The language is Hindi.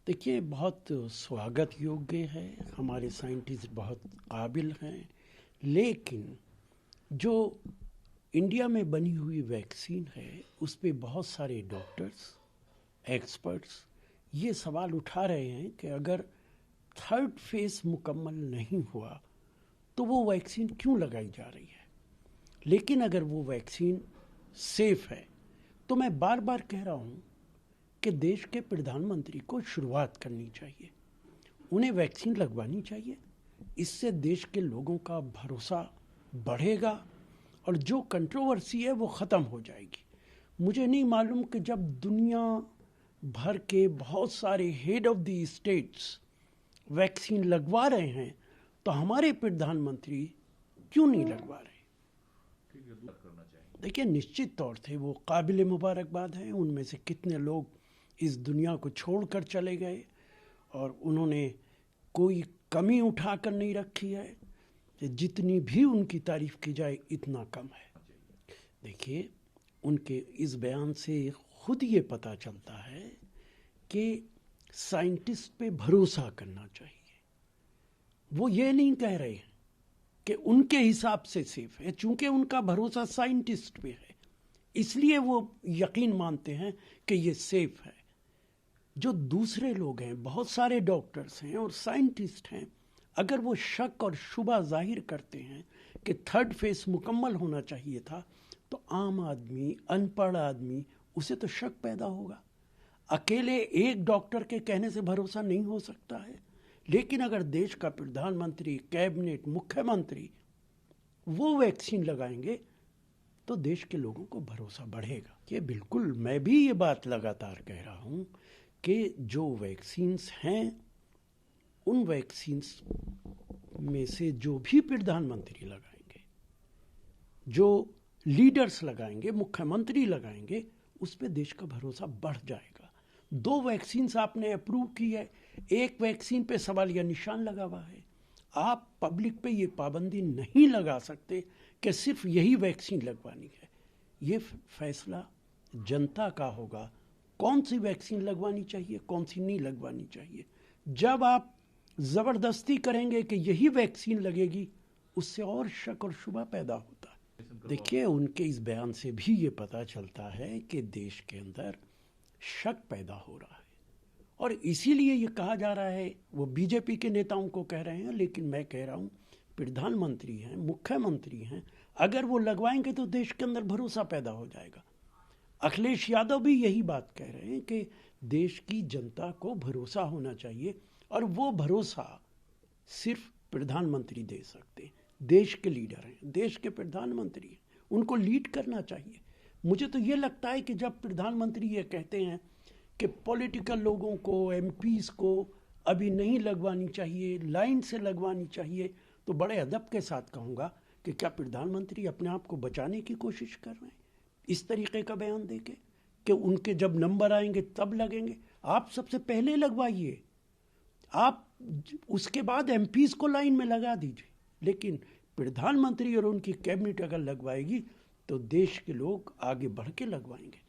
देखिए, बहुत स्वागत योग्य है। हमारे साइंटिस्ट बहुत काबिल हैं, लेकिन जो इंडिया में बनी हुई वैक्सीन है उस पे बहुत सारे डॉक्टर्स, एक्सपर्ट्स ये सवाल उठा रहे हैं कि अगर थर्ड फेज मुकम्मल नहीं हुआ तो वो वैक्सीन क्यों लगाई जा रही है। लेकिन अगर वो वैक्सीन सेफ है तो मैं बार बार कह रहा हूँ कि देश के प्रधानमंत्री को शुरुआत करनी चाहिए, उन्हें वैक्सीन लगवानी चाहिए। इससे देश के लोगों का भरोसा बढ़ेगा और जो कंट्रोवर्सी है वो ख़त्म हो जाएगी। मुझे नहीं मालूम कि जब दुनिया भर के बहुत सारे head of the states vaccine लगवा रहे हैं तो हमारे प्रधानमंत्री क्यों नहीं लगवा रहे। देखिए, निश्चित तौर से वो काबिल मुबारकबाद हैं। उनमें से कितने लोग इस दुनिया को छोड़कर चले गए और उन्होंने कोई कमी उठाकर नहीं रखी है। जितनी भी उनकी तारीफ की जाए इतना कम है। देखिए, उनके इस बयान से खुद ये पता चलता है कि साइंटिस्ट पे भरोसा करना चाहिए। वो ये नहीं कह रहे हैं कि उनके हिसाब से सेफ है, चूंकि उनका भरोसा साइंटिस्ट पे है इसलिए वो यकीन मानते हैं कि ये सेफ है। जो दूसरे लोग हैं, बहुत सारे डॉक्टर्स हैं और साइंटिस्ट हैं, अगर वो शक और शुबा जाहिर करते हैं कि थर्ड फेज मुकम्मल होना चाहिए था तो आम आदमी, अनपढ़ आदमी, उसे तो शक पैदा होगा। अकेले एक डॉक्टर के कहने से भरोसा नहीं हो सकता है। लेकिन अगर देश का प्रधानमंत्री, कैबिनेट, मुख्यमंत्री वो वैक्सीन लगाएंगे तो देश के लोगों को भरोसा बढ़ेगा। ये बिल्कुल, मैं भी ये बात लगातार कह रहा हूँ कि जो वैक्सीन्स हैं उन वैक्सीन्स में से जो भी प्रधानमंत्री लगाएंगे, जो लीडर्स लगाएंगे, मुख्यमंत्री लगाएंगे, उस पे देश का भरोसा बढ़ जाएगा। 2 वैक्सीन्स आपने अप्रूव की है, एक वैक्सीन पे सवालिया निशान लगा हुआ है। आप पब्लिक पे ये पाबंदी नहीं लगा सकते कि सिर्फ यही वैक्सीन लगवानी है। ये फैसला जनता का होगा, कौन सी वैक्सीन लगवानी चाहिए, कौन सी नहीं लगवानी चाहिए। जब आप ज़बरदस्ती करेंगे कि यही वैक्सीन लगेगी, उससे और शक और शुबा पैदा होता है। देखिए, उनके इस बयान से भी ये पता चलता है कि देश के अंदर शक पैदा हो रहा है और इसीलिए ये कहा जा रहा है। वो बीजेपी के नेताओं को कह रहे हैं, लेकिन मैं कह रहा हूँ प्रधानमंत्री हैं, मुख्यमंत्री हैं, अगर वो लगवाएंगे तो देश के अंदर भरोसा पैदा हो जाएगा। अखिलेश यादव भी यही बात कह रहे हैं कि देश की जनता को भरोसा होना चाहिए और वो भरोसा सिर्फ प्रधानमंत्री दे सकते हैं। देश के लीडर हैं, देश के प्रधानमंत्री हैं, उनको लीड करना चाहिए। मुझे तो ये लगता है कि जब प्रधानमंत्री ये कहते हैं कि पॉलिटिकल लोगों को, एमपीज को अभी नहीं लगवानी चाहिए, लाइन से लगवानी चाहिए, तो बड़े अदब के साथ कहूँगा कि क्या प्रधानमंत्री अपने आप को बचाने की कोशिश कर रहे हैं इस तरीके का बयान देके कि उनके जब नंबर आएंगे तब लगेंगे। आप सबसे पहले लगवाइए, आप उसके बाद एमपीज को लाइन में लगा दीजिए। लेकिन प्रधानमंत्री और उनकी कैबिनेट अगर लगवाएगी तो देश के लोग आगे बढ़ के लगवाएंगे।